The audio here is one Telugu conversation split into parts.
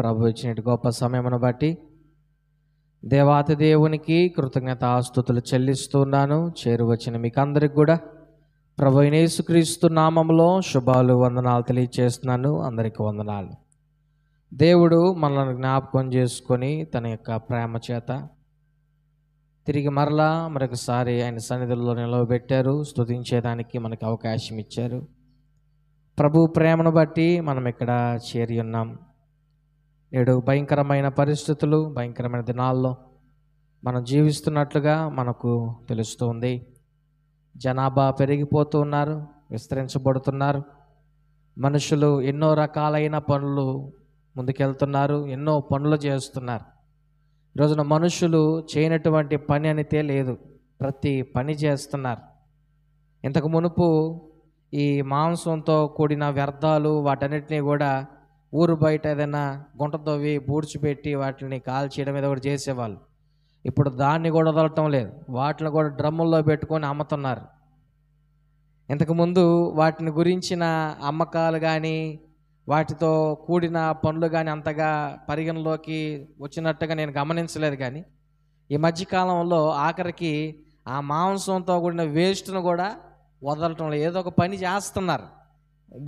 ప్రభు ఇచ్చిన గొప్ప సమయమును బట్టి దేవాతి దేవునికి కృతజ్ఞతాస్తుతులు చెల్లిస్తున్నాను. చేరువచ్చిన మీకు అందరికి కూడా ప్రభు అయిన యేసుక్రీస్తు నామములో శుభాలు వందనాలు తెలియజేస్తున్నాను. అందరికీ వందనాలు. దేవుడు మనల్ని జ్ఞాపకం చేసుకొని తన యొక్క ప్రేమ చేత తిరిగి మరొకసారి ఆయన సన్నిధిలో నిలవబెట్టారు. స్తుతించేదానికి మనకు అవకాశం ఇచ్చారు. ప్రభు ప్రేమను బట్టి మనం ఇక్కడ చేరి ఉన్నాం. నేడు భయంకరమైన పరిస్థితులు, భయంకరమైన దినాల్లో మనం జీవిస్తున్నట్లుగా మనకు తెలుస్తుంది. జనాభా పెరిగిపోతూ ఉన్నారు, విస్తరించబడుతున్నారు. మనుషులు ఎన్నో రకాలైన పనులు ముందుకెళ్తున్నారు, ఎన్నో పనులు చేస్తున్నారు. ఈరోజున మనుషులు చేయనటువంటి పని అనితే లేదు, ప్రతి పని చేస్తున్నారు. ఇంతకు మునుపు ఈ మాంసంతో కూడిన వ్యర్థాలు వాటన్నిటినీ కూడా ఊరు బయట ఏదైనా గుంట తవ్వి బూడ్చిపెట్టి వాటిని కాల్చేయడం మీద కూడా చేసేవాళ్ళు. ఇప్పుడు దాన్ని కూడా వదలటం లేదు, వాటిని కూడా డ్రమ్ముల్లో పెట్టుకొని అమ్ముతున్నారు. ఇంతకుముందు వాటిని గురించిన అమ్మకాలు కానీ వాటితో కూడిన పనులు కానీ అంతగా పరిగణలోకి వచ్చినట్టుగా నేను గమనించలేదు. కానీ ఈ మధ్యకాలంలో ఆఖరికి ఆ మాంసంతో కూడిన వేస్ట్ను కూడా వదలటం లేదు, ఏదో ఒక పని చేస్తున్నారు.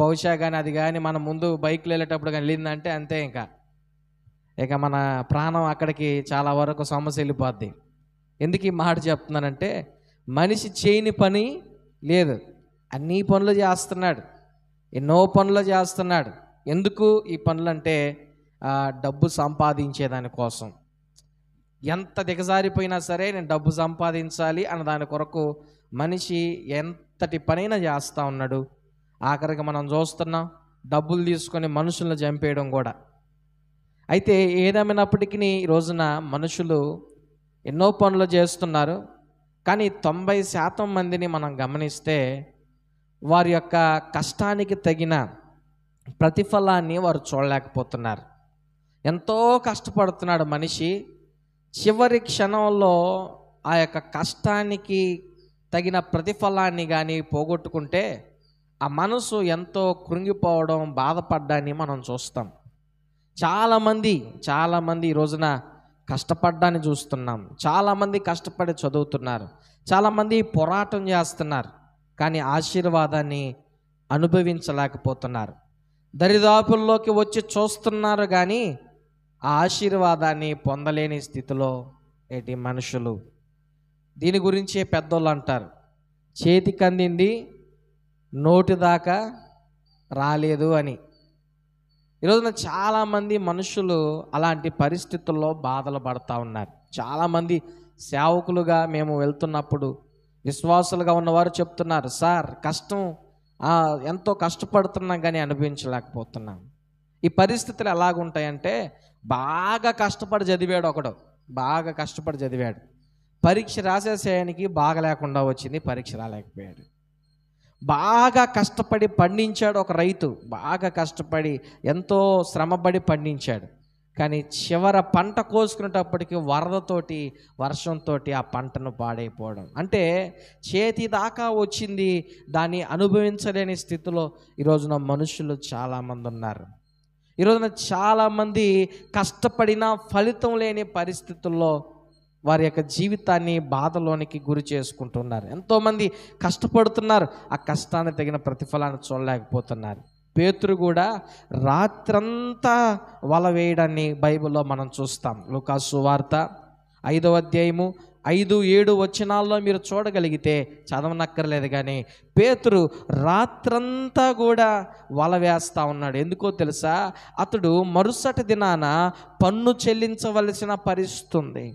బహుశా కానీ అది కానీ మన ముందు బైక్లో వెళ్ళేటప్పుడు కానీ వెళ్ళిందంటే అంతే, ఇక మన ప్రాణం అక్కడికి చాలా వరకు సమస్య వెళ్ళిపోద్ది. ఎందుకు ఈ మాట చెప్తున్నానంటే, మనిషి చేయని పని లేదు, అన్ని పనులు చేస్తున్నాడు, ఎన్నో పనులు చేస్తున్నాడు. ఎందుకు ఈ పనులు అంటే డబ్బు సంపాదించేదాని కోసం. ఎంత దిగజారిపోయినా సరే నేను డబ్బు సంపాదించాలి అన్న దాని కొరకు మనిషి ఎంతటి పనైనా చేస్తూ ఉన్నాడు. ఆఖరికి మనం చూస్తున్నాం డబ్బులు తీసుకొని మనుషులను చంపేయడం కూడా. అయితే ఏదేమైనప్పటికీ ఈ రోజున మనుషులు ఎన్నో పనులు చేస్తున్నారు. కానీ 90% మందిని మనం గమనిస్తే వారి యొక్క కష్టానికి తగిన ప్రతిఫలాన్ని వారు చూడలేకపోతున్నారు. ఎంతో కష్టపడుతున్నాడు మనిషి, చివరి క్షణంలో ఆ యొక్క కష్టానికి తగిన ప్రతిఫలాన్ని కానీ పోగొట్టుకుంటే ఆ మనసు ఎంతో కృంగిపోవడం, బాధపడ్డాన్ని మనం చూస్తాం. చాలామంది ఈ రోజున కష్టపడ్డాన్ని చూస్తున్నాం. చాలామంది కష్టపడి చదువుతున్నారు, చాలామంది పోరాటం చేస్తున్నారు, కానీ ఆశీర్వాదాన్ని అనుభవించలేకపోతున్నారు. దరిదాపుల్లోకి వచ్చి చూస్తున్నారు కానీ ఆ ఆశీర్వాదాన్ని పొందలేని స్థితిలో ఏంటి మనుషులు. దీని గురించే పెద్దోళ్ళు అంటారు, చేతికి అందింది నోటి దాకా రాలేదు అని. ఈరోజున చాలామంది మనుషులు అలాంటి పరిస్థితుల్లో బాధలు పడుతూ ఉన్నారు. చాలామంది సేవకులుగా మేము వెళ్తున్నప్పుడు విశ్వాసులుగా ఉన్నవారు చెప్తున్నారు, సార్ కష్టం ఎంతో కష్టపడుతున్నాం కానీ అనుభవించలేకపోతున్నాం. ఈ పరిస్థితులు ఎలాగుంటాయంటే, బాగా కష్టపడి చదివాడు, పరీక్ష రాసేసేయడానికి బాగా లేకుండా వచ్చింది, పరీక్ష రాలేకపోయాడు. బాగా కష్టపడి పండించాడు ఒక రైతు, బాగా కష్టపడి ఎంతో శ్రమపడి పండించాడు, కానీ చివర పంట కోసుకునేటప్పటికి వరదతోటి వర్షంతో ఆ పంటను పాడైపోవడం. అంటే చేతి దాకా వచ్చింది, దాన్ని అనుభవించలేని స్థితిలో ఈరోజున మనుషులు చాలామంది ఉన్నారు. ఈరోజున చాలామంది కష్టపడిన ఫలితం లేని పరిస్థితుల్లో వారి యొక్క జీవితాన్ని బాధలోనికి గురి చేసుకుంటున్నారు. ఎంతోమంది కష్టపడుతున్నారు, ఆ కష్టానికి తగిన ప్రతిఫలాన్ని చూడలేకపోతున్నారు. పేతురు కూడా రాత్రంతా వల వేయడాన్ని బైబిల్లో మనం చూస్తాం. లూకాసు సువార్త 5వ అధ్యాయము 5-7 వచనాల్లో మీరు చూడగలిగితే, చదవనక్కర్లేదు కానీ పేతురు రాత్రంతా కూడా వల వేస్తూ ఉన్నాడు. ఎందుకో తెలుసా, అతడు మరుసటి దినాన పన్ను చెల్లించవలసిన పరిస్థితి ఉంది.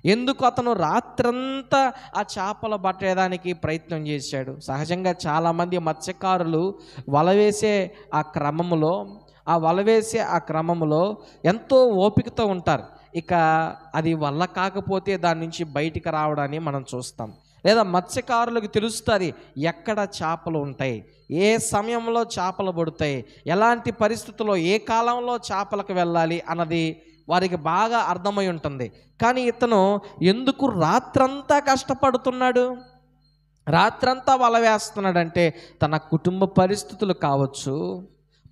ఎందుకు అతను రాత్రంతా ఆ చేపలు పట్టేదానికి ప్రయత్నం చేశాడు. సహజంగా చాలామంది మత్స్యకారులు వలవేసే ఆ క్రమంలో ఎంతో ఓపికతో ఉంటారు. ఇక అది వల్ల కాకపోతే దాని నుంచి బయటికి రావడాన్ని మనం చూస్తాం. లేదా మత్స్యకారులకు తెలుస్తుంది ఎక్కడ చేపలు ఉంటాయి, ఏ సమయంలో చేపలు పడతాయి, ఎలాంటి పరిస్థితుల్లో ఏ కాలంలో చేపలకు వెళ్ళాలి అన్నది వారికి బాగా అర్థమై ఉంటుంది. కానీ ఇతను ఎందుకు రాత్రంతా కష్టపడుతున్నాడు, రాత్రంతా వల వేస్తున్నాడంటే తన కుటుంబ పరిస్థితులు కావచ్చు,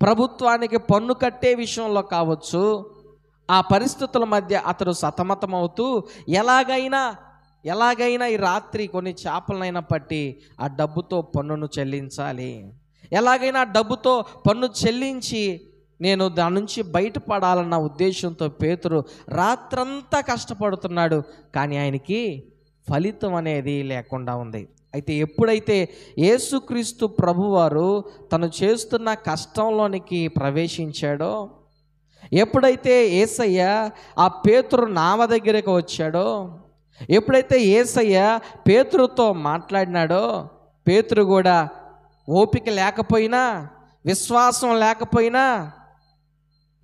ప్రభుత్వానికి పన్ను కట్టే విషయంలో కావచ్చు, ఆ పరిస్థితుల మధ్య అతడు సతమతమవుతూ ఎలాగైనా ఈ రాత్రి కొన్ని చేపలనైనా పట్టి ఆ డబ్బుతో పన్నును చెల్లించాలి, ఎలాగైనా డబ్బుతో పన్ను చెల్లించి నేను దాని నుంచి బయటపడాలన్న ఉద్దేశంతో పేతురు రాత్రంతా కష్టపడుతున్నాడు. కానీ ఆయనకి ఫలితం అనేది లేకుండా ఉంది. అయితే ఎప్పుడైతే యేసుక్రీస్తు ప్రభువారు తను చేస్తున్న కష్టంలోనికి ప్రవేశించాడో, ఎప్పుడైతే యేసయ్య ఆ పేతురు నావ దగ్గరకు వచ్చాడో, ఎప్పుడైతే యేసయ్య పేతురుతో మాట్లాడినాడో, పేతురు కూడా ఓపిక లేకపోయినా, విశ్వాసం లేకపోయినా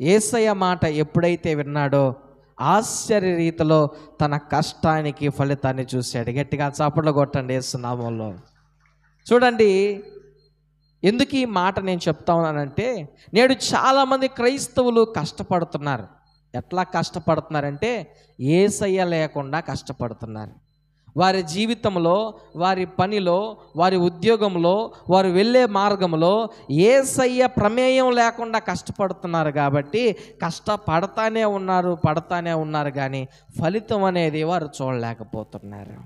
యేసయ్య మాట ఎప్పుడైతే విన్నాడో ఆశ్చర్య రీతిలో తన కష్టానికి ఫలితాన్ని చూశాడు. గట్టిగా చప్పట్లు కొట్టండి యేసు నామములో. చూడండి, ఎందుకు ఈ మాట నేను చెప్తా ఉన్నానంటే, నేడు చాలామంది క్రైస్తవులు కష్టపడుతున్నారు. ఎట్లా కష్టపడుతున్నారంటే యేసయ్య లేకుండా కష్టపడుతున్నారు. వారి జీవితంలో, వారి పనిలో, వారి ఉద్యోగంలో, వారు వెళ్ళే మార్గంలో యేసయ్య ప్రమేయం లేకుండా కష్టపడుతున్నారు. కాబట్టి కష్టపడతానే ఉన్నారు కానీ ఫలితం అనేది వారు చూడలేకపోతున్నారు.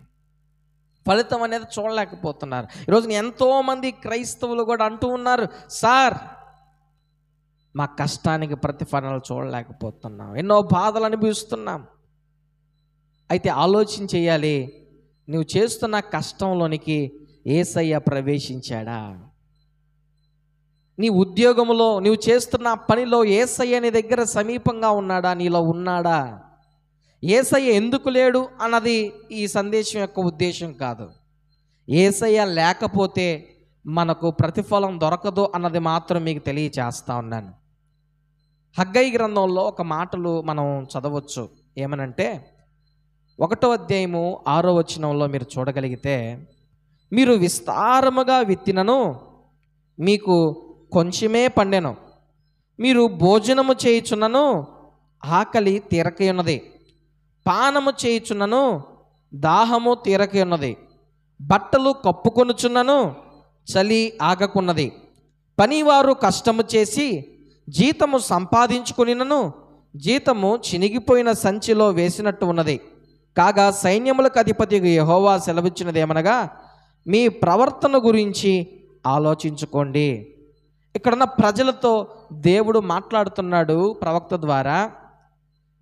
ఈరోజు ఎంతోమంది క్రైస్తవులు కూడా అంటూ ఉన్నారు, సార్ మా కష్టానికి ప్రతిఫలాలు చూడలేకపోతున్నాం, ఎన్నో బాధలు అనుభవిస్తున్నాం. అయితే ఆలోచన చేయాలి, నువ్వు చేస్తున్న కష్టంలోనికి యేసయ్య ప్రవేశించాడా? నీ ఉద్యోగంలో, నువ్వు చేస్తున్న పనిలో యేసయ్య నీ దగ్గర సమీపంగా ఉన్నాడా? నీలో ఉన్నాడా? యేసయ్య ఎందుకు లేడు అన్నది ఈ సందేశం యొక్క ఉద్దేశం కాదు. యేసయ్య లేకపోతే మనకు ప్రతిఫలం దొరకదు అన్నది మాత్రం మీకు తెలియచేస్తా ఉన్నాను. హగ్గయి గ్రంథంలో ఒక మాటలు మనం చదవచ్చు. ఏమనంటే 1వ అధ్యాయము 6వ వచనంలో మీరు చూడగలిగితే, మీరు విస్తారముగా విత్తినను మీకు కొంచెమే పండెను, మీరు భోజనము చేయుచున్నను ఆకలి తీరకయున్నది, పానము చేయుచున్నను దాహము తీరకయున్నది, బట్టలు కప్పుకొనుచున్నను చలి ఆగకున్నది, పనివారు కష్టము చేసి జీతము సంపాదించుకునినను జీతము చినిగిపోయిన సంచిలో వేసినట్టు ఉన్నది. కాగా సైన్యములకు అధిపతి యెహోవా సెలవిచ్చినదేమనగా, మీ ప్రవర్తన గురించి ఆలోచించుకోండి. ఇక్కడున్న ప్రజలతో దేవుడు మాట్లాడుతున్నాడు ప్రవక్త ద్వారా.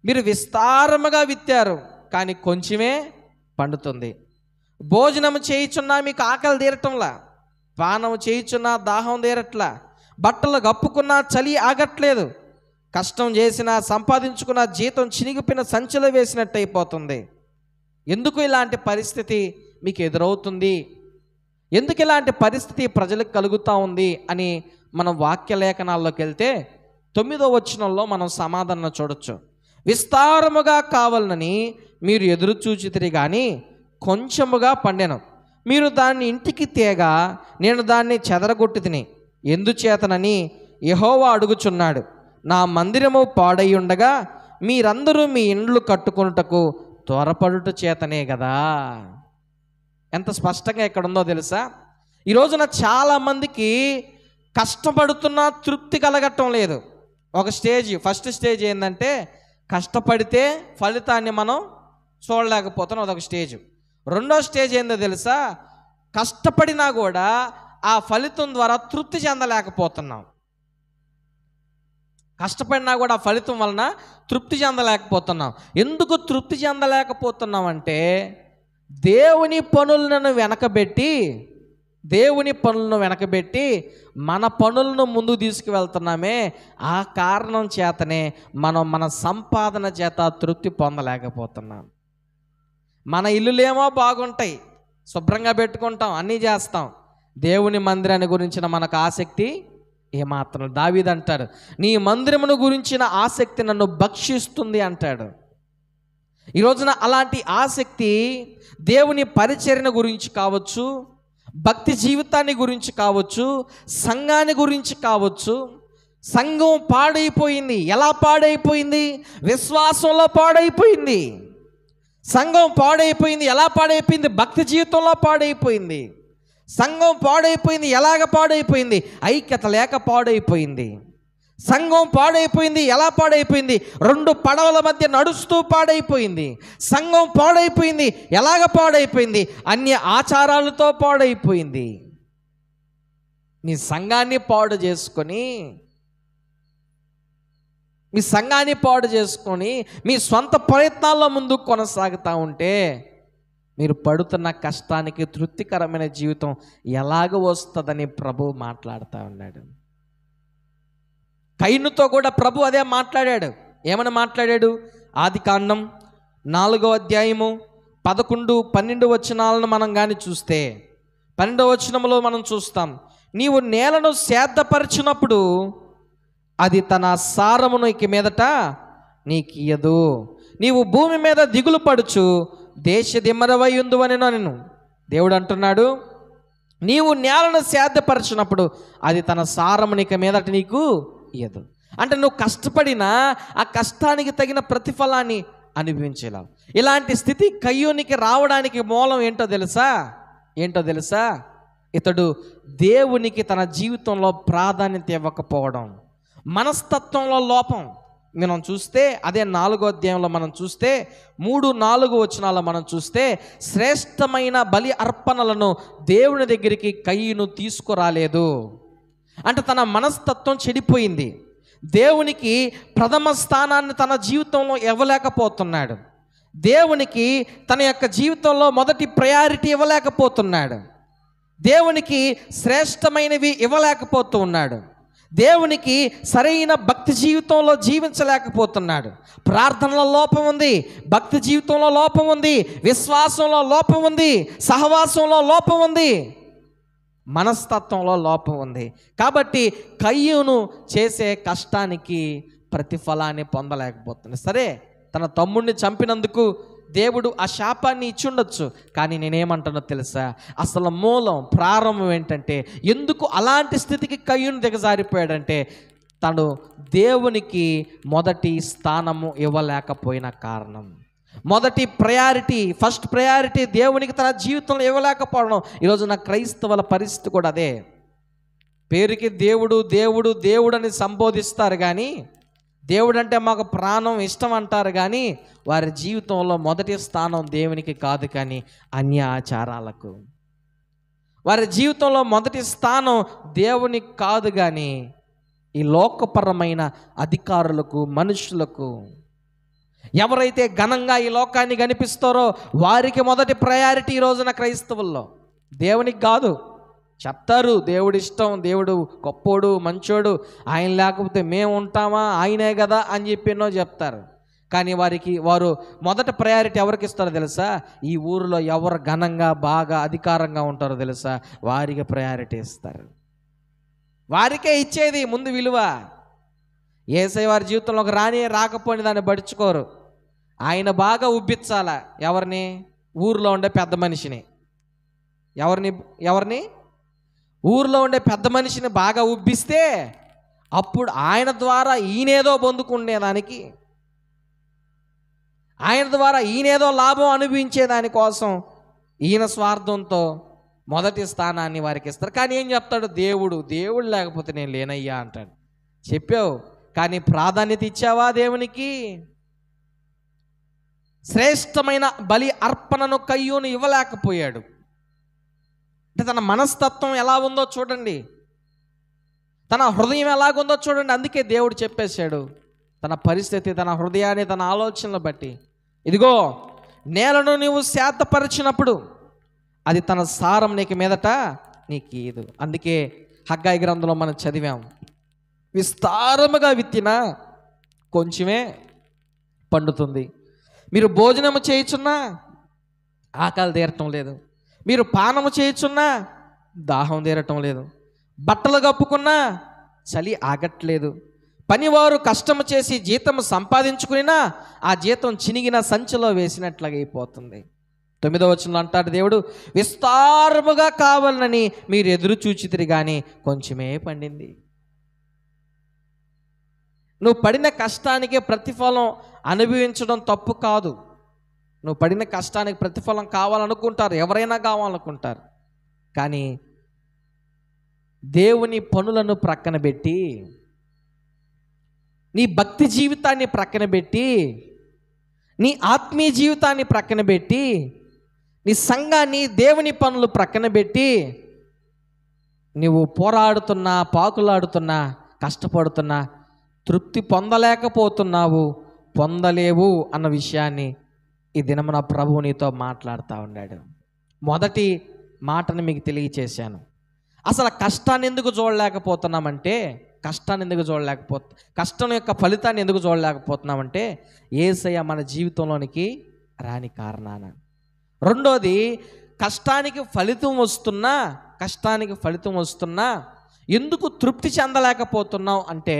మీరు విస్తారముగా విత్తారు, కానీ కొంచెమే పండుతుంది. భోజనం చేయుచున్నా మీకు ఆకలి తీరటంలా, పానం చేయుచున్నా దాహం తీరట్లా, బట్టలు కప్పుకున్నా చలి ఆగట్లేదు, కష్టం చేసినా సంపాదించుకున్న జీతం చినిగిపోయిన సంచిలో వేసినట్టు అయిపోతుంది. ఎందుకు ఇలాంటి పరిస్థితి మీకు ఎదురవుతుంది? ఎందుకు ఇలాంటి పరిస్థితి ప్రజలకు కలుగుతూ ఉంది అని మనం వాక్య లేఖనాల్లోకి వెళ్తే 9వ వచనంలో మనం సమాధానం చూడొచ్చు. విస్తారముగా కావాలని మీరు ఎదురు చూచితిరి కానీ కొంచెముగా పండెను, మీరు దాన్ని ఇంటికి తేగా నేను దాన్ని చెదరగొట్టి తిని, ఎందుచేతనని యెహోవా అడుగుచున్నాడు, నా మందిరము పాడై ఉండగా మీరందరూ మీ ఇండ్లు కట్టుకొనుటకు త్వరపడుట చేతనే కదా. ఎంత స్పష్టంగా ఇక్కడ ఉందో తెలుసా? ఈ రోజున చాలామందికి కష్టపడుతున్నా తృప్తి కలగటం లేదు. ఫస్ట్ స్టేజ్ ఏంటంటే కష్టపడితే ఫలితాన్ని మనం చూడలేకపోతున్నాం, అదొక స్టేజ్. రెండో స్టేజ్ ఏందో తెలుసా? కష్టపడినా కూడా ఆ ఫలితం ద్వారా తృప్తి చెందలేకపోతున్నాం. కష్టపడినా కూడా ఆ ఫలితం వలన తృప్తి చెందలేకపోతున్నాం. ఎందుకు తృప్తి చెందలేకపోతున్నాం అంటే దేవుని పనులను వెనకబెట్టి మన పనులను ముందుకు తీసుకువెళ్తున్నామే. ఆ కారణం చేతనే మనం మన సంపాదన చేత తృప్తి పొందలేకపోతున్నాం. మన ఇల్లులేమో బాగుంటాయి, శుభ్రంగా పెట్టుకుంటాం, అన్నీ చేస్తాం. దేవుని మందిరాన్ని గురించిన మనకు ఆసక్తి ఏమాత్రం. దావీదు అంటాడు, నీ మందిరమును గురించిన ఆసక్తి నన్ను భక్షిస్తుంది అంటాడు. ఈ రోజున అలాంటి ఆసక్తి దేవుని పరిచర్య గురించి కావచ్చు, భక్తి జీవితాన్ని గురించి కావచ్చు, సంఘాన్ని గురించి కావచ్చు. సంఘం పాడైపోయింది. ఎలా పాడైపోయింది? విశ్వాసంలో పాడైపోయింది. సంఘం పాడైపోయింది. ఎలా పాడైపోయింది? భక్తి జీవితంలో పాడైపోయింది. సంఘం పాడైపోయింది. ఎలాగ పాడైపోయింది? ఐక్యత లేక పాడైపోయింది. సంఘం పాడైపోయింది. ఎలా పాడైపోయింది? 2 పడవల మధ్య నడుస్తూ పాడైపోయింది. సంఘం పాడైపోయింది. ఎలాగ పాడైపోయింది? అన్య ఆచారాలతో పాడైపోయింది. మీ సంఘాన్ని పాడు చేసుకొని మీ సొంత ప్రయత్నాల్లో ముందుకు కొనసాగుతూ ఉంటే మీరు పడుతున్న కష్టానికి తృప్తికరమైన జీవితం ఎలాగ వస్తుందని ప్రభు మాట్లాడుతూ ఉన్నాడు. కయీనుతో కూడా ప్రభు అదే మాట్లాడాడు. ఏమని మాట్లాడాడు? ఆదికాండం 4వ అధ్యాయము 11, 12 వచనాలను మనం కానీ చూస్తే 12వ వచనంలో మనం చూస్తాం, నీవు నేలను సేద్ధపరిచినప్పుడు అది తన సారమును ఇక మీదట నీకియ్యదు. నీవు భూమి మీద దిగులు పడుచు దేశ దిమ్మరవై ఉందువని నేను దేవుడు అంటున్నాడు. నీవు నేలను సేద్ధపరిచినప్పుడు అది తన సారమును ఇక మీదట నీకు ఇయ్యదు. అంటే నువ్వు కష్టపడినా ఆ కష్టానికి తగిన ప్రతిఫలాన్ని అనుభవించేలా. ఇలాంటి స్థితి కయ్యూనికి రావడానికి మూలం ఏంటో తెలుసా? ఇతడు దేవునికి తన జీవితంలో ప్రాధాన్యత ఇవ్వకపోవడం, మనస్తత్వంలో లోపం. మనం చూస్తే అదే 4వ అధ్యాయంలో మనం చూస్తే 3, 4 వచనాల్లో మనం చూస్తే శ్రేష్టమైన బలి అర్పణలను దేవుని దగ్గరికి కయ్యూను తీసుకురాలేదు. అంటే తన మనస్తత్వం చెడిపోయింది. దేవునికి ప్రథమ స్థానాన్ని తన జీవితంలో ఇవ్వలేకపోతున్నాడు. దేవునికి తన యొక్క జీవితంలో మొదటి ప్రయారిటీ ఇవ్వలేకపోతున్నాడు. దేవునికి శ్రేష్టమైనవి ఇవ్వలేకపోతూ ఉన్నాడు. దేవునికి సరైన భక్తి జీవితంలో జీవించలేకపోతున్నాడు. ప్రార్థనలో లోపం ఉంది, భక్తి జీవితంలో లోపం ఉంది, విశ్వాసంలో లోపం ఉంది, సహవాసంలో లోపం ఉంది, మనస్తత్వంలో లోపం ఉంది. కాబట్టి కయ్యూను చేసే కష్టానికి ప్రతిఫలాన్ని పొందలేకపోతుంది. సరే, తన తమ్ముడిని చంపినందుకు దేవుడు ఆ శాపాన్ని ఇచ్చుండొచ్చు. కానీ నేనేమంటానో తెలుసా? అసలు మూలం ప్రారంభం ఏంటంటే, ఎందుకు అలాంటి స్థితికి కయ్యూను దిగజారిపోయాడంటే తను దేవునికి మొదటి స్థానము ఇవ్వలేకపోయిన కారణం. మొదటి ప్రయారిటీ, ఫస్ట్ ప్రయారిటీ దేవునికి తన జీవితంలో ఇవ్వలేకపోవడం. ఈరోజు నా క్రైస్తవుల పరిస్థితి కూడా అదే. పేరుకి దేవుడు దేవుడు దేవుడు అని సంబోధిస్తారు కానీ, దేవుడు అంటే మాకు ప్రాణం ఇష్టం అంటారు కానీ, వారి జీవితంలో మొదటి స్థానం దేవునికి కాదు కానీ అన్య ఆచారాలకు. వారి జీవితంలో మొదటి స్థానం దేవునికి కాదు కానీ ఈ లోకపరమైన అధికారులకు, మనుషులకు. ఎవరైతే ఘనంగా ఈ లోకాన్ని కనిపిస్తారో వారికి మొదటి ప్రయారిటీ ఈ రోజున క్రైస్తవుల్లో. దేవునికి కాదు. చెప్తారు దేవుడు ఇష్టం, దేవుడు గొప్పోడు, మంచోడు, ఆయన లేకపోతే మేము ఉంటామా, ఆయనే కదా అని చెప్పి ఎన్నో చెప్తారు. కానీ వారు మొదటి ప్రయారిటీ ఎవరికి ఇస్తారో తెలుసా? ఈ ఊరిలో ఎవరు ఘనంగా బాగా అధికారంగా ఉంటారో తెలుసా? వారికి ప్రయారిటీ ఇస్తారు. వారికే ఇచ్చేది ముందు విలువ. యేసయ్య వారి జీవితంలో ఒక రాకపోయిన దాన్ని పడుచుకోరు. ఆయన బాగా ఉబ్బించాల. ఎవరిని? ఊరిలో ఉండే పెద్ద మనిషిని. ఎవరిని? ఊరిలో ఉండే పెద్ద మనిషిని బాగా ఉబ్బిస్తే అప్పుడు ఆయన ద్వారా ఈయనేదో పొందుకునేదానికి, ఆయన ద్వారా ఈయనేదో లాభం అనుభవించేదానికోసం ఈయన స్వార్థంతో మొదటి స్థానాన్ని వారికి ఇస్తారు. కానీ ఏం చెప్తాడు? దేవుడు లేకపోతే నేను లేనయ్యా అంటాడు. చెప్పావు, కానీ ప్రాధాన్యత ఇచ్చావా దేవునికి? శ్రేష్టమైన బలి అర్పణను కయ్యూను ఇవ్వలేకపోయాడు. అంటే తన మనస్తత్వం ఎలా ఉందో చూడండి, తన హృదయం ఎలాగుందో చూడండి. అందుకే దేవుడు చెప్పేశాడు తన పరిస్థితి, తన హృదయాన్ని, తన ఆలోచనలు బట్టి, ఇదిగో నేలను నీవు శాతపరిచినప్పుడు అది తన సారం నీకు మీదట నీకు ఇయ్యదు. అందుకే హగ్గాయి గ్రంథంలో మనం చదివాం, విస్తారముగా విత్తినా కొంచెమే పండుతుంది. మీరు భోజనము చేయుచున్నా ఆకలి తీరటం లేదు, మీరు పానము చేయుచున్నా దాహం తీరటం లేదు, బట్టలు కప్పుకున్నా చలి ఆగట్లేదు, పనివారు కష్టము చేసి జీతము సంపాదించుకున్నా ఆ జీతం చినిగిన సంచిలో వేసినట్లుగా అయిపోతుంది. 9వ వచనంలో అంటాడు దేవుడు, విస్తారముగా కావాలని మీరు ఎదురు చూచితిరి కానీ కొంచెమే పండింది. నువ్వు పడిన కష్టానికి ప్రతిఫలం అనుభవించడం తప్పు కాదు. నువ్వు పడిన కష్టానికి ప్రతిఫలం కావాలనుకుంటారు, ఎవరైనా కావాలనుకుంటారు. కానీ దేవుని పనులను ప్రక్కన పెట్టి నీ భక్తి జీవితాన్ని ప్రక్కన పెట్టి, నీ ఆత్మీయ జీవితాన్ని ప్రక్కన పెట్టి, నీ సంఘాన్ని, దేవుని పనులు ప్రక్కన పెట్టి నువ్వు పోరాడుతున్నా, పాకులాడుతున్నా, కష్టపడుతున్నా, తృప్తి పొందలేకపోతున్నావు, పొందలేవు అన్న విషయాన్ని ఈ దినమున ప్రభువు నీతో మాట్లాడుతూ ఉన్నాడు. మొదటి మాటను మీకు తెలియచేశాను. అసలు కష్టాన్ని ఎందుకు చూడలేకపోతున్నామంటే, కష్టం యొక్క ఫలితాన్ని ఎందుకు చూడలేకపోతున్నామంటే యేసయ్య మన జీవితంలోనికి రాని కారణాన. రెండోది, కష్టానికి ఫలితం వస్తున్నా ఎందుకు తృప్తి చెందలేకపోతున్నావు అంటే,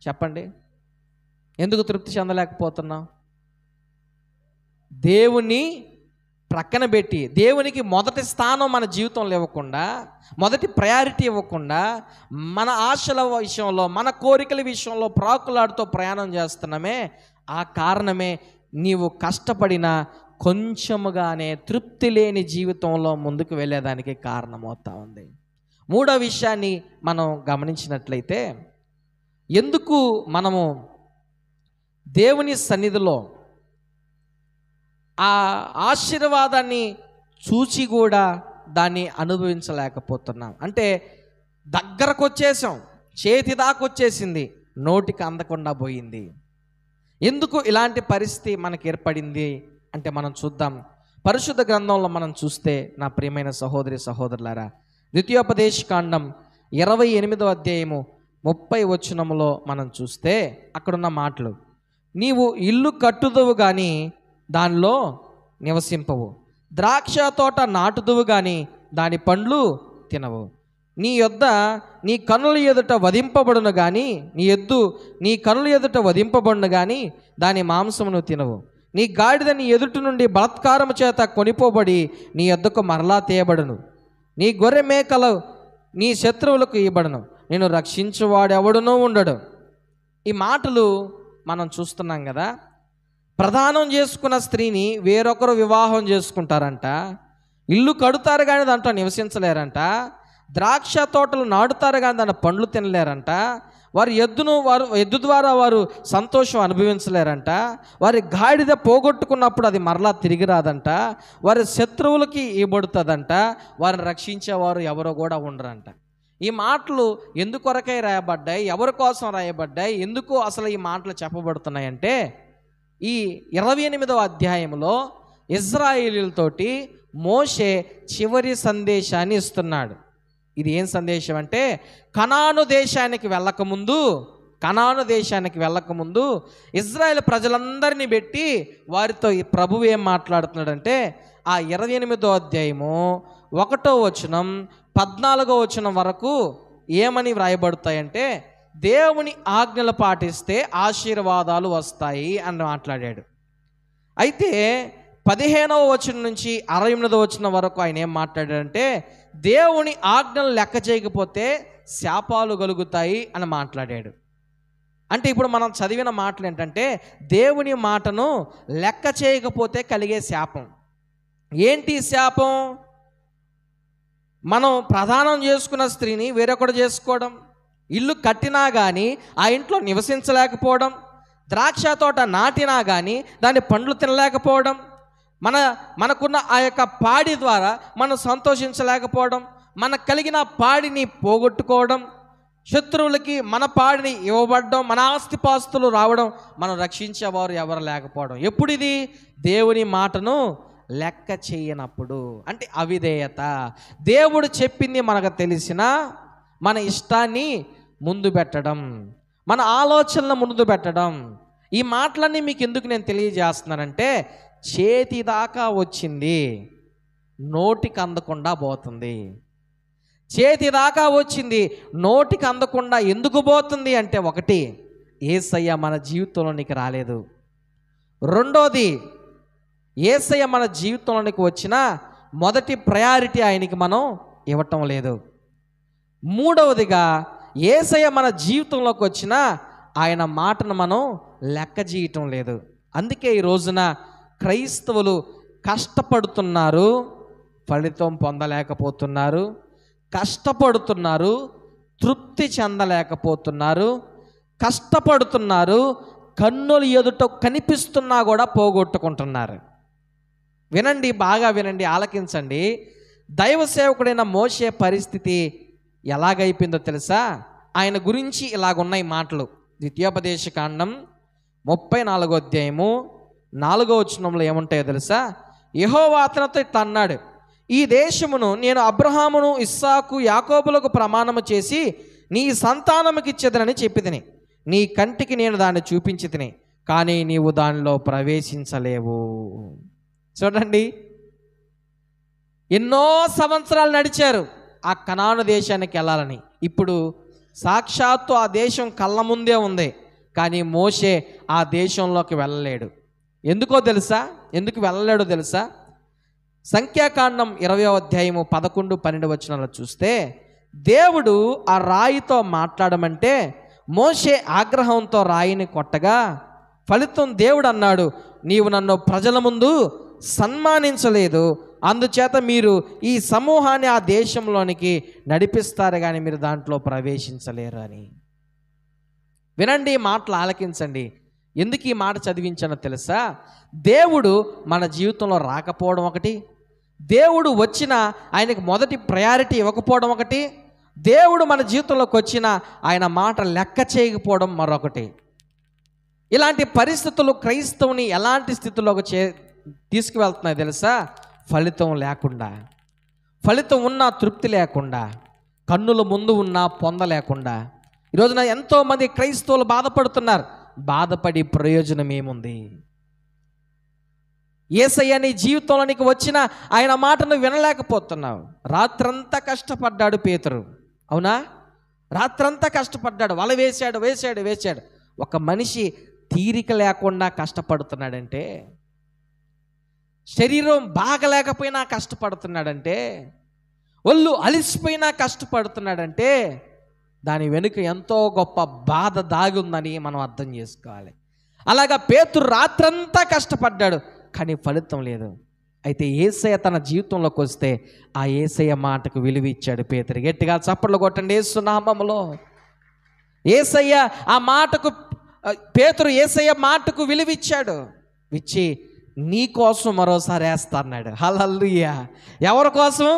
చెప్పండి, ఎందుకు తృప్తి చెందలేకపోతున్నావు? దేవుని ప్రక్కన పెట్టి, దేవునికి మొదటి స్థానం మన జీవితంలో ఇవ్వకుండా, మొదటి ప్రయారిటీ ఇవ్వకుండా, మన ఆశల విషయంలో, మన కోరికల విషయంలో ప్రాకులాడుతూ ప్రయాణం చేస్తున్నామే. ఆ కారణమే నీవు కష్టపడిన కొంచెముగానే తృప్తి లేని జీవితంలో ముందుకు వెళ్ళేదానికి కారణమవుతా ఉంది. మూడో విషయాన్ని మనం గమనించినట్లయితే, ఎందుకు మనము దేవుని సన్నిధిలో ఆ ఆశీర్వాదాన్ని చూచి కూడా దాన్ని అనుభవించలేకపోతున్నాం అంటే, దగ్గరకు వచ్చేసాం, చేతి దాకా వచ్చేసింది, నోటికి అందకుండా పోయింది. ఎందుకు ఇలాంటి పరిస్థితి మనకు ఏర్పడింది అంటే మనం చూద్దాం. పరిశుద్ధ గ్రంథంలో మనం చూస్తే, నా ప్రియమైన సహోదరి సహోదరులారా, ద్వితీయోపదేశకాండం 28వ అధ్యాయము 30 వచనములో మనం చూస్తే అక్కడున్న మాటలు, నీవు ఇల్లు కట్టుదువు కానీ దానిలో నివసింపవు, ద్రాక్ష తోట నాటుదువు కానీ దాని పండ్లు తినవు, నీ యొద్ద నీ కనుల ఎదుట వధింపబడును కానీ నీ కనుల ఎదుట వధింపబడును కానీ దాని మాంసమును తినవు, నీ గాడిద నీ ఎదుటి నుండి బలాత్కారము చేత కొనిపోబడి నీ యొద్దకు మరలా తేయబడును, నీ గొర్రె మేకలు నీ శత్రువులకు ఇవ్వబడును, నేను రక్షించువాడెవడునూ ఉండడు. ఈ మాటలు మనం చూస్తున్నాం కదా. ప్రదానం చేసుకున్న స్త్రీని వేరొకరు వివాహం చేసుకుంటారంట, ఇల్లు కడుతారు కానీ దాంట్లో నివసించలేరంట, ద్రాక్ష తోటలు నాటుతారు కానీ దాని పండ్లు తినలేరంట, ఎద్దు ద్వారా వారు సంతోషం అనుభవించలేరంట, వారి గాడిద పోగొట్టుకున్నప్పుడు అది మరలా తిరిగి రాదంట, వారి శత్రువులకి ఇవ్వబడుతుందంట, వారిని రక్షించేవారు ఎవరో కూడా ఉండరంట. ఈ మాటలు ఎందుకొరకై రాయబడ్డాయి, ఎవరి కోసం రాయబడ్డాయి, ఎందుకు అసలు ఈ మాటలు చెప్పబడుతున్నాయంటే, ఈ 28వ అధ్యాయంలో ఇశ్రాయేలీయులతోటి మోషే చివరి సందేశాన్ని ఇస్తున్నాడు. ఇది ఏం సందేశం అంటే, కనాను దేశానికి వెళ్ళకముందు ఇజ్రాయేల్ ప్రజలందరినీ పెట్టి వారితో ఈ ప్రభువు ఏం మాట్లాడుతున్నాడంటే, ఆ 28వ అధ్యాయము 1వ వచనం 14వ వచనం వరకు ఏమని వ్రాయబడతాయంటే, దేవుని ఆజ్ఞలు పాటిస్తే ఆశీర్వాదాలు వస్తాయి అని మాట్లాడాడు. అయితే 15వ వచనం నుంచి 68వ వచనం వరకు ఆయన ఏం మాట్లాడాడంటే, దేవుని ఆజ్ఞలు లెక్క చేయకపోతే శాపాలు కలుగుతాయి అని మాట్లాడాడు. అంటే ఇప్పుడు మనం చదివిన మాటలు ఏంటంటే, దేవుని మాటను లెక్క చేయకపోతే కలిగే శాపం. ఏంటి శాపం? మనం ప్రదానం చేసుకున్న స్త్రీని వేరొకడు చేసుకోవడం, ఇల్లు కట్టినా కానీ ఆ ఇంట్లో నివసించలేకపోవడం, ద్రాక్ష తోట నాటినా కానీ దాని పండ్లు తినలేకపోవడం, మనకున్న ఆ యొక్క పాడి ద్వారా మనం సంతోషించలేకపోవడం, మనకు కలిగిన పాడిని పోగొట్టుకోవడం, శత్రువులకి మన పాడిని ఇవ్వబడడం, మన ఆస్తిపాస్తులు రావడం, మనం రక్షించేవారు ఎవరు లేకపోవడం. ఎప్పుడు ఇది? దేవుని మాటను లెక్క చేయనప్పుడు. అంటే అవిధేయత. దేవుడు చెప్పింది మనకు తెలిసినా మన ఇష్టాన్ని ముందు పెట్టడం, మన ఆలోచనలను ముందు పెట్టడం. ఈ మాటలన్నీ మీకు ఎందుకు నేను తెలియజేస్తున్నానంటే, చేతి దాకా వచ్చింది, నోటికి అందకుండా పోతుంది. చేతి దాకా వచ్చింది, నోటికి అందకుండా ఎందుకు పోతుంది అంటే, ఒకటి, యేసయ్య మన జీవితంలోనికి రాలేదు. రెండోది, యేసయ్య మన జీవితంలోనికి వచ్చిన మొదటి ప్రయారిటీ ఆయనకి మనం ఇవ్వటం లేదు. మూడవదిగా, యేసయ్య మన జీవితంలోకి వచ్చిన ఆయన మాటను మనం లెక్క చేయటం లేదు. అందుకే ఈ రోజున క్రైస్తవులు కష్టపడుతున్నారు, ఫలితం పొందలేకపోతున్నారు, కష్టపడుతున్నారు, తృప్తి చెందలేకపోతున్నారు, కష్టపడుతున్నారు, కన్నుల ఎదుట కనిపిస్తున్నా కూడా పోగొట్టుకుంటున్నారు. వినండి, బాగా వినండి, ఆలకించండి. దైవ సేవకుడైన మోషే పరిస్థితి ఎలాగైపోయిందో తెలుసా? ఆయన గురించి ఇలాగున్నాయి మాటలు. ద్వితీయోపదేశకాండం 34వ అధ్యాయము 4వ వచనంలో ఏముంటాయో తెలుసా? యెహోవా అతనితో ఇట్లా అన్నాడు, ఈ దేశమును నేను అబ్రహామును, ఇస్సాకు, యాకోబులకు ప్రమాణము చేసి నీ సంతానముకి ఇచ్చేదనని చెప్పితిని. నీ కంటికి నేను దాన్ని చూపించితిని, కానీ నీవు దానిలో ప్రవేశించలేవు. చూడండి, ఎన్నో సంవత్సరాలు నడిచారు ఆ కనాను దేశానికి వెళ్ళాలని. ఇప్పుడు సాక్షాత్తు ఆ దేశం కళ్ళ ముందే ఉంది, కానీ మోషే ఆ దేశంలోకి వెళ్ళలేడు. ఎందుకో తెలుసా? ఎందుకు వెళ్ళలేడో తెలుసా? సంఖ్యాకాండం 20వ అధ్యాయము 11, 12 వచనాలు చూస్తే దేవుడు ఆ రాయితో మాట్లాడమంటే మోషే ఆగ్రహంతో రాయిని కొట్టగా ఫలితం దేవుడు అన్నాడు, నీవు నన్ను ప్రజల ముందు సన్మానించలేదు, అందుచేత మీరు ఈ సమూహాన్ని ఆ దేశంలోనికి నడిపిస్తారు కానీ మీరు దాంట్లో ప్రవేశించలేరు అని. వినండి, మాటలు ఆలకించండి. ఎందుకు ఈ మాట చదివించానో తెలుసా? దేవుడు మన జీవితంలో రాకపోవడం ఒకటి, దేవుడు వచ్చిన ఆయనకు మొదటి ప్రయారిటీ ఇవ్వకపోవడం ఒకటి, దేవుడు మన జీవితంలోకి వచ్చిన ఆయన మాట లెక్క చేయకపోవడం మరొకటి. ఇలాంటి పరిస్థితులు క్రైస్తవుని ఎలాంటి స్థితిలోకి తీసుకువెళ్తున్నాయి తెలుసా? ఫలితం లేకుండా, ఫలితం ఉన్నా తృప్తి లేకుండా, కన్నుల ముందు ఉన్నా పొందలేకుండా. ఈరోజున ఎంతోమంది క్రైస్తవులు బాధపడుతున్నారు. బాధపడి ప్రయోజనం ఏముంది? యేసయ్య నీ జీవితంలోనికి వచ్చిన ఆయన మాటను వినలేకపోతున్నావు. రాత్రంతా కష్టపడ్డాడు పేతురు, అవునా? రాత్రంతా కష్టపడ్డాడు, వల వేశాడు. ఒక మనిషి తీరిక లేకుండా కష్టపడుతున్నాడంటే, శరీరం బాగలేకపోయినా కష్టపడుతున్నాడంటే, ఒళ్ళు అలిసిపోయినా కష్టపడుతున్నాడంటే దాని వెనుక ఎంతో గొప్ప బాధ దాగి ఉందని మనం అర్థం చేసుకోవాలి. అలాగా పేతురు రాత్రంతా కష్టపడ్డాడు, కానీ ఫలితం లేదు. అయితే యేసయ్య తన జీవితంలోకి వస్తే ఆ యేసయ్య మాటకు విలువ ఇచ్చాడు పేతురు. గట్టిగా చప్పట్లు కొట్టండి యేసు నామములో. యేసయ్య ఆ మాటకు, పేతురు యేసయ్య మాటకు విలువ ఇచ్చాడు. ఇచ్చి నీ కోసం మరోసారి వేస్తా అన్నాడు. హల్లెలూయా. ఎవరి కోసం?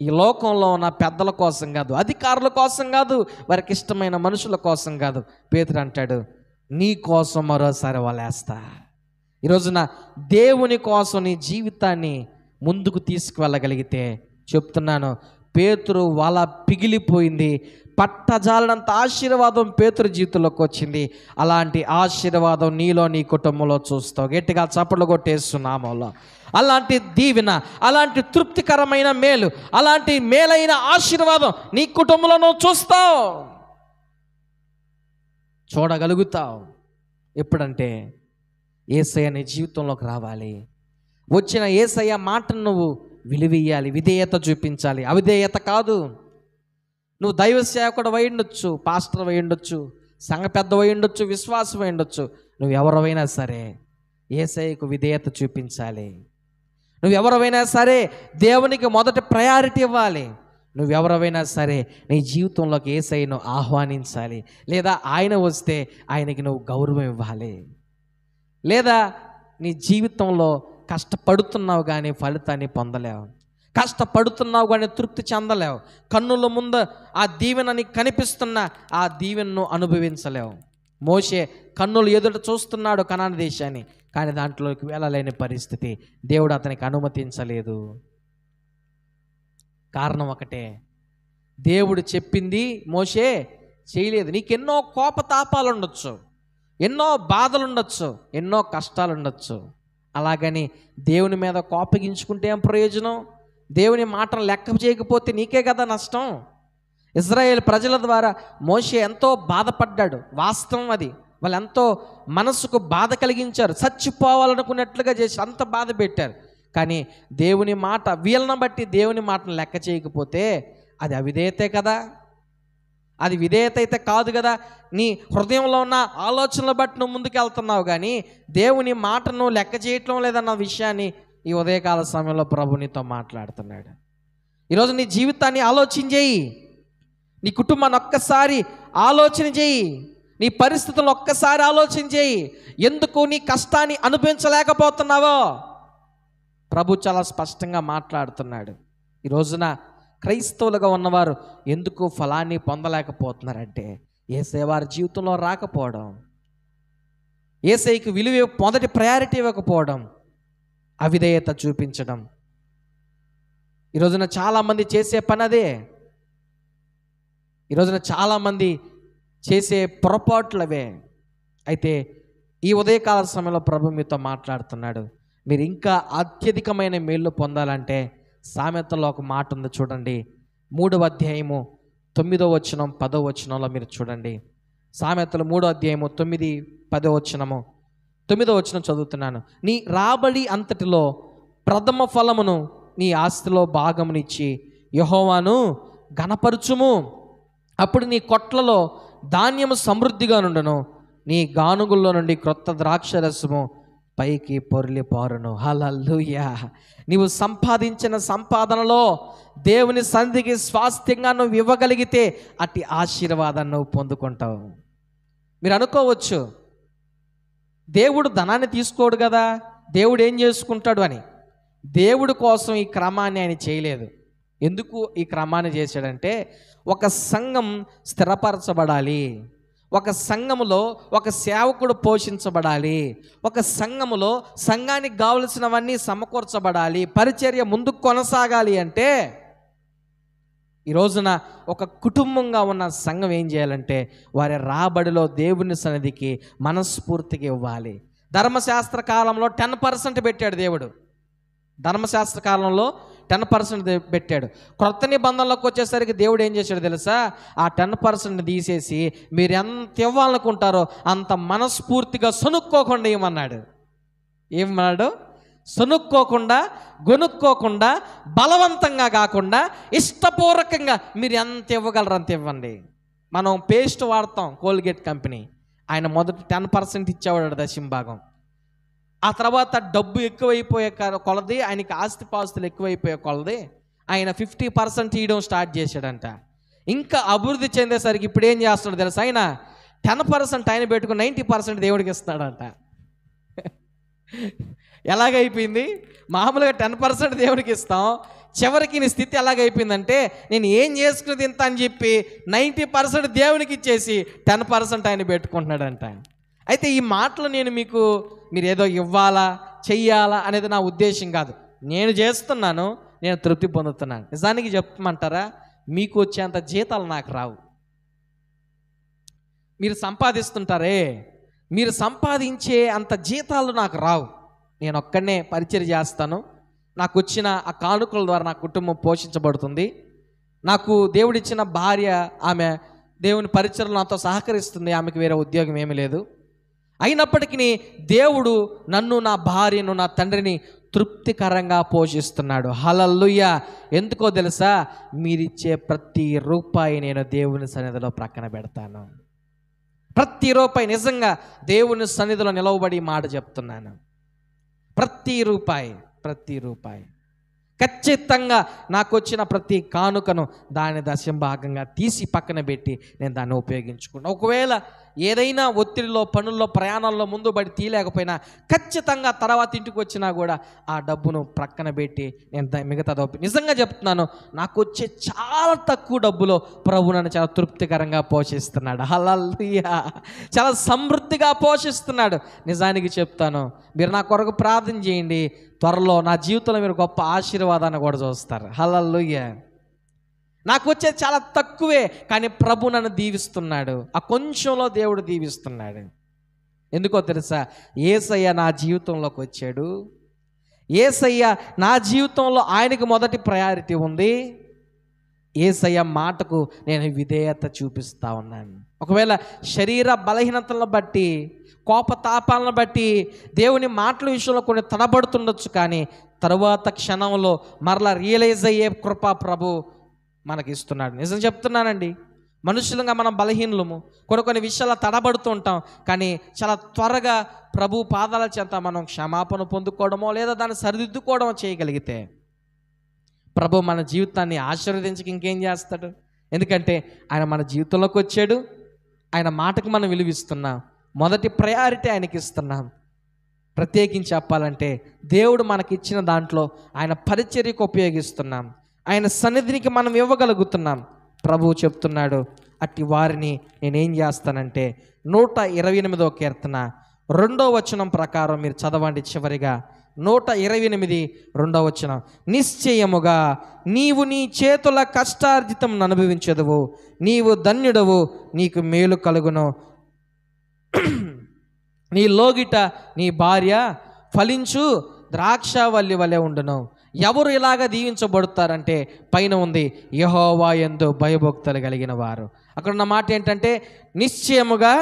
ఈ లోకంలో ఉన్న పెద్దల కోసం కాదు, అధికారుల కోసం కాదు, వారికి ఇష్టమైన మనుషుల కోసం కాదు. పేతురు అంటాడు, నీ కోసం మరోసారి వలేస్తా. ఈరోజున దేవుని కోసం నీ జీవితాన్ని ముందుకు తీసుకువెళ్ళగలిగితే చెప్తున్నాను, పేతురు వల పిగిలిపోయింది, పట్టజాలనంత ఆశీర్వాదం పేతురు జీవితంలోకి వచ్చింది. అలాంటి ఆశీర్వాదం నీలో, నీ కుటుంబంలో చూస్తావు. గట్టిగా చప్పట్లు కొట్టేస్తున్నామో. అలాంటి దీవెన, అలాంటి తృప్తికరమైన మేలు, అలాంటి మేలైన ఆశీర్వాదం నీ కుటుంబంలో నువ్వు చూస్తావు, చూడగలుగుతావు. ఎప్పుడంటే యేసయ్య నీ జీవితంలోకి రావాలి. వచ్చిన యేసయ్య మాటను నువ్వు విలువియ్యాలి, విధేయత చూపించాలి. అవిధేయత కాదు. నువ్వు దైవ సేవకుడు అయి ఉండొచ్చు, పాస్టర్ అయి ఉండొచ్చు, సంఘ పెద్ద అయి ఉండొచ్చు, విశ్వాసం అయి ఉండొచ్చు. నువ్వు ఎవరైనా సరే యేసయ్యకు విధేయత చూపించాలి. నువ్వెవరైనా సరే దేవునికి మొదట ప్రయారిటీ ఇవ్వాలి. నువ్వెవరైనా సరే నీ జీవితంలోకి యేసయ్యను ఆహ్వానించాలి. లేదా ఆయన వస్తే ఆయనకి నువ్వు గౌరవం ఇవ్వాలి. లేదా నీ జీవితంలో కష్టపడుతున్నావు కానీ ఫలితాన్ని పొందలేవు, కష్టపడుతున్నావు కానీ తృప్తి చెందలేవు, కన్నుల ముందు ఆ దీవెన నీకు కనిపిస్తున్న ఆ దీవెనను అనుభవించలేవు. మోషే కన్నులు ఎదుట చూస్తున్నాడు కనాను దేశాన్ని, కానీ దాంట్లోకి వెళ్ళలేని పరిస్థితి. దేవుడు అతనికి అనుమతించలేదు. కారణం ఒకటే, దేవుడు చెప్పింది మోషే చేయలేదు. నీకెన్నో కోపతాపాలు ఉండొచ్చు, ఎన్నో బాధలు ఉండొచ్చు, ఎన్నో కష్టాలు ఉండొచ్చు. అలాగని దేవుని మీద కోపగించుకుంటే ఏం ప్రయోజనం? దేవుని మాటను లెక్క చేయకపోతే నీకే కదా నష్టం. ఇజ్రాయేల్ ప్రజల ద్వారా మోషే ఎంతో బాధపడ్డాడు, వాస్తవం అది. వాళ్ళు ఎంతో మనసుకు బాధ కలిగించారు, చచ్చిపోవాలనుకున్నట్లుగా చేసి అంత బాధ పెట్టారు. కానీ దేవుని మాట, వీళ్ళని బట్టి దేవుని మాటను లెక్క చేయకపోతే అది అవిధేయతే కదా. అది విధేయత అయితే కాదు కదా. నీ హృదయంలో ఉన్న ఆలోచనలు బట్టి నువ్వు ముందుకు వెళ్తున్నావు, కానీ దేవుని మాటను లెక్క చేయటం లేదన్న విషయాన్ని ఈ ఉదయకాల సమయంలో ప్రభు నీతో మాట్లాడుతున్నాడు. ఈరోజు నీ జీవితాన్ని ఆలోచన చేయి, నీ కుటుంబాన్ని ఒక్కసారి ఆలోచన చేయి. నీ పరిస్థితులను ఒక్కసారి ఆలోచన చేయి. ఎందుకు నీ కష్టాన్ని అనుభవించలేకపోతున్నావో ప్రభు చాలా స్పష్టంగా మాట్లాడుతున్నాడు. ఈ రోజున క్రైస్తవులుగా ఉన్నవారు ఎందుకు ఫలాన్ని పొందలేకపోతున్నారంటే యేసయ్య వారి జీవితంలో రాకపోవడం, యేసయ్యకి విలువ మొదటి ప్రయారిటీ ఇవ్వకపోవడం, అవిధేయత చూపించడం. ఈ రోజున చాలామంది చేసే పని అదే. ఈ రోజున చాలామంది చేసే పొరపాట్లవే. అయితే ఈ ఉదయకాల సమయంలో ప్రభు మీతో మాట్లాడుతున్నాడు. మీరు ఇంకా అత్యధికమైన మేళ్ళు పొందాలంటే సామెతలో ఒక మాట ఉంది చూడండి, 3వ అధ్యాయము 9వ వచనం 10వ వచనంలో మీరు చూడండి. సామెతలు 3వ అధ్యాయము 9, 10వ వచనము. 9వ వచనం చదువుతున్నాను. నీ రాబడి అంతటిలో ప్రథమ ఫలమును నీ ఆస్తిలో భాగమునిచ్చి యెహోవాను ఘనపరచుము. అప్పుడు నీ కొట్లలో ధాన్యము సమృద్ధిగా నుండును, నీ గానుగుల్లో నుండి క్రొత్త ద్రాక్షరసము పైకి పొర్లి పారును. హల్లెలూయా. నీవు సంపాదించిన సంపాదనలో దేవుని సన్నిధికి స్వాస్థ్యంగా నువ్వు ఇవ్వగలిగితే అట్టి ఆశీర్వాదాన్ని నువ్వు పొందుకుంటావు. మీరు అనుకోవచ్చు, దేవుడు ధనాన్ని తీసుకోడు కదా, దేవుడు ఏం చేసుకుంటాడు అని. దేవుడి కోసం ఈ క్రమాన్ని ఆయన చేయలేదు. ఎందుకు ఈ క్రమాన్ని చేశాడంటే ఒక సంఘం స్థిరపరచబడాలి, ఒక సంఘములో ఒక సేవకుడు పోషించబడాలి, ఒక సంఘములో సంఘానికి కావలసినవన్నీ సమకూర్చబడాలి, పరిచర్య ముందుకు కొనసాగాలి అంటే ఈ రోజున ఒక కుటుంబంగా ఉన్న సంఘం ఏం చేయాలంటే వారి రాబడిలో దేవుని సన్నిధికి మనస్ఫూర్తిగా ఇవ్వాలి. ధర్మశాస్త్ర కాలంలో 10% పెట్టాడు దేవుడు. ధర్మశాస్త్ర కాలంలో 10% పెట్టాడు. క్రొత్త నిబంధనలోకి వచ్చేసరికి దేవుడు ఏం చేశాడు తెలుసా? ఆ 10% తీసేసి మీరు ఎంత ఇవ్వాలనుకుంటారో అంత మనస్ఫూర్తిగా సొనుక్కోకుండా ఇవ్వమన్నాడు. ఏమన్నాడు? సొనుక్కోకుండా, గొనుక్కోకుండా, బలవంతంగా కాకుండా ఇష్టపూర్వకంగా మీరు ఎంత ఇవ్వగలరు అంత ఇవ్వండి. మనం పేస్ట్ వాడతాం, కోల్గేట్ కంపెనీ. ఆయన మొదటి 10% ఇచ్చేవాడు దశంభాగం. ఆ తర్వాత డబ్బు ఎక్కువైపోయే కొలది, ఆయనకి ఆస్తిపాస్తులు ఎక్కువైపోయే కొలది ఆయన 50% ఇవ్వడం స్టార్ట్ చేశాడంట. ఇంకా అభివృద్ధి చెందేసరికి ఇప్పుడు ఏం చేస్తున్నాడు తెలుసా? ఆయన 10% ఆయన పెట్టుకుని 90% దేవుడికి ఇస్తాడంట. ఎలాగైపోయింది? మామూలుగా 10% దేవుడికి ఇస్తాం, చివరికి నీ స్థితి ఎలాగైపోయిందంటే నేను ఏం చేసుకున్నది ఇంత అని చెప్పి 90% దేవునికి ఇచ్చేసి 10% ఆయన పెట్టుకుంటున్నాడంట. అయితే ఈ మాటలు నేను మీరు ఏదో ఇవ్వాలా చెయ్యాలా అనేది నా ఉద్దేశం కాదు. నేను చేస్తున్నాను, నేను తృప్తి పొందుతున్నాను. నిజానికి చెప్పమంటారా, మీకు వచ్చేంత జీతాలు నాకు రావు. మీరు సంపాదిస్తుంటారే, మీరు సంపాదించే అంత జీతాలు నాకు రావు. నేను ఒక్కడనే పరిచర్య చేస్తాను, నాకు వచ్చిన ఆ కానుకల ద్వారా నా కుటుంబం పోషించబడుతుంది. నాకు దేవుడిచ్చిన భార్య, ఆమె దేవుని పరిచర్యలు నాతో సహకరిస్తుంది, ఆమెకు వేరే ఉద్యోగం ఏమీ లేదు. అయినప్పటికీ దేవుడు నన్ను, నా భార్యను, నా తండ్రిని తృప్తికరంగా పోషిస్తున్నాడు. హల్లెలూయా. ఎందుకో తెలుసా? మీరిచ్చే ప్రతి రూపాయి నేను దేవుని సన్నిధిలో ప్రక్కన పెడతాను. ప్రతి రూపాయి నిజంగా దేవుని సన్నిధిలో నిలవబడి మాట చెప్తున్నాను. ప్రతి రూపాయి ఖచ్చితంగా నాకు వచ్చిన ప్రతి కానుకను దాని దశంభాగంగా తీసి పక్కన పెట్టి నేను దాన్ని ఉపయోగించుకున్నాను. ఒకవేళ ఏదైనా ఒత్తిడిలో, పనుల్లో, ప్రయాణాల్లో ముందు పడి తీయలేకపోయినా ఖచ్చితంగా తర్వాత ఇంటికి వచ్చినా కూడా ఆ డబ్బును ప్రక్కన పెట్టి నేను మిగతా నిజంగా చెప్తున్నాను, నాకు వచ్చే చాలా తక్కువ డబ్బులో ప్రభు నన్ను చాలా తృప్తికరంగా పోషిస్తున్నాడు. హల్లెలూయా. చాలా సమృద్ధిగా పోషిస్తున్నాడు. నిజానికి చెప్తాను, మీరు నా కొరకు ప్రార్థన చేయండి, త్వరలో నా జీవితంలో మీరు గొప్ప ఆశీర్వాదాన్ని కూడా చూస్తారు. హల్లెలూయా. నాకు వచ్చేది చాలా తక్కువే, కానీ ప్రభు నన్ను దీవిస్తున్నాడు. ఆ కొంచెంలో దేవుడు దీవిస్తున్నాడు. ఎందుకో తెలుసా? యేసయ్య నా జీవితంలోకి వచ్చాడు. యేసయ్య నా జీవితంలో ఆయనకు మొదటి ప్రయారిటీ ఉంది. యేసయ్య మాటకు నేను విధేయత చూపిస్తూ ఉన్నాను. ఒకవేళ శరీర బలహీనతలను బట్టి, కోపతాపాలను బట్టి దేవుని మాటల విషయంలో కొన్ని తడబడుతుండొచ్చు, కానీ తరువాత క్షణంలో మరలా రియలైజ్ అయ్యే కృప ప్రభు మనకి ఇస్తున్నాడు. నిజం చెప్తున్నానండి, మనుషులుగా మనం బలహీనలము, కొన్ని విషయాలు తడబడుతూ ఉంటాం, కానీ చాలా త్వరగా ప్రభు పాదాల చెంత మనం క్షమాపణ పొందుకోవడమో లేదా దాన్ని సరిదిద్దుకోవడమో చేయగలిగితే ప్రభు మన జీవితాన్ని ఆశీర్వదించక ఇంకేం చేస్తాడు? ఎందుకంటే ఆయన మన జీవితంలోకి వచ్చాడు, ఆయన మాటకు మనం విలువిస్తున్నాం. మొదటి ప్రయారిటీ ఆయనకి ఇస్తున్నాం. ప్రత్యేకించి చెప్పాలంటే దేవుడు మనకిచ్చిన దాంట్లో ఆయన పరిచర్యకు ఉపయోగిస్తున్నాం. ఆయన సన్నిధినికి మనం ఇవ్వగలుగుతున్నాం. ప్రభువు చెప్తున్నాడు, అట్టి వారిని నేనేం చేస్తానంటే 128వ కీర్తన 2వ వచనం ప్రకారం మీరు చదవండి. చివరిగా 128 2వ వచనం, నిశ్చయముగా నీవు నీ చేతుల కష్టార్జితం అనుభవించదువు, నీవు ధన్యుడవు, నీకు మేలు కలుగును, నీ లోగిట నీ భార్య ఫలించు ద్రాక్షవల్లి వలె ఉండును. ఎవరు ఇలాగ దీవించబడతారంటే పైన ఉంది, యెహోవా యందు భయభక్తులు కలిగిన వారు. అక్కడ ఉన్న మాట ఏంటంటే నిశ్చయముగా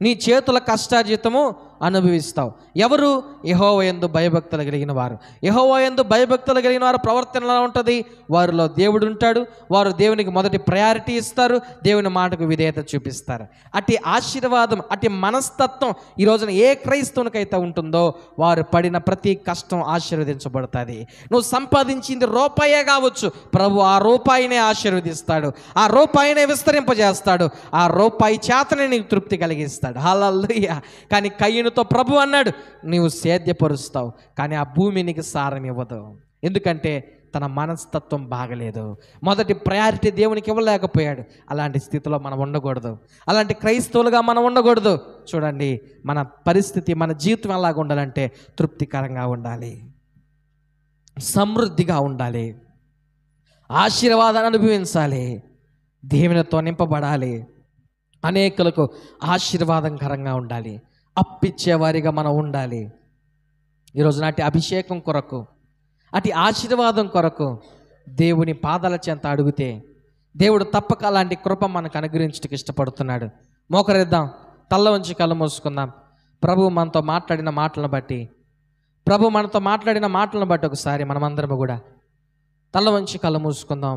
నీ చేతుల కష్టార్జితము అనుభవిస్తావు. ఎవరు? యెహోవా యందు భయభక్తులు కలిగిన వారు. యెహోవా యందు భయభక్తులు కలిగిన వారు ప్రవర్తన ఎలా ఉంటుంది? వారిలో దేవుడు ఉంటాడు. వారు దేవునికి మొదటి ప్రయారిటీ ఇస్తారు. దేవుని మాటకు విధేయత చూపిస్తారు. అట్టి ఆశీర్వాదం, అట్టి మనస్తత్వం ఈ రోజున ఏ క్రైస్తవునికైతే ఉంటుందో వారు పడిన ప్రతి కష్టం ఆశీర్వదించబడుతుంది. నువ్వు సంపాదించింది రూపాయే కావచ్చు, ప్రభు ఆ రూపాయినే ఆశీర్వదిస్తాడు, ఆ రూపాయినే విస్తరింపజేస్తాడు, ఆ రూపాయి చేతనే నీకు తృప్తి కలిగిస్తాడు. హల్లెలూయా. కానీ కయ్యనుతో ప్రభు అన్నాడు, నీవు సేద్యపరుస్తావు కానీ ఆ భూమి నీకు సారం ఇవ్వదు. ఎందుకంటే తన మనస్తత్వం బాగలేదు. మొదటి ప్రయారిటీ దేవునికి ఇవ్వలేకపోయాడు. అలాంటి స్థితిలో మనం ఉండకూడదు. అలాంటి క్రైస్తవులుగా మనం ఉండకూడదు. చూడండి, మన పరిస్థితి, మన జీవితం ఎలాగ ఉండాలంటే తృప్తికరంగా ఉండాలి, సమృద్ధిగా ఉండాలి, ఆశీర్వాదాన్ని అనుభవించాలి, దేవునితో నింపబడాలి, అనేకులకు ఆశీర్వాదకరంగా ఉండాలి, అప్పిచ్చేవారిగా మనం ఉండాలి. ఈరోజు నాటి అభిషేకం కొరకు, అటు ఆశీర్వాదం కొరకు దేవుని పాదాల చెంత అడిగితే దేవుడు తప్పక అలాంటి కృప మనకు అనుగ్రహించడానికి ఇష్టపడుతున్నాడు. మోకరిద్దాం, తల్ల వంచి కళ్ళు మూసుకుందాం. ప్రభు మనతో మాట్లాడిన మాటలను బట్టి ఒకసారి మనమందరం కూడా తల్ల వంచి కళ్ళు మూసుకుందాం.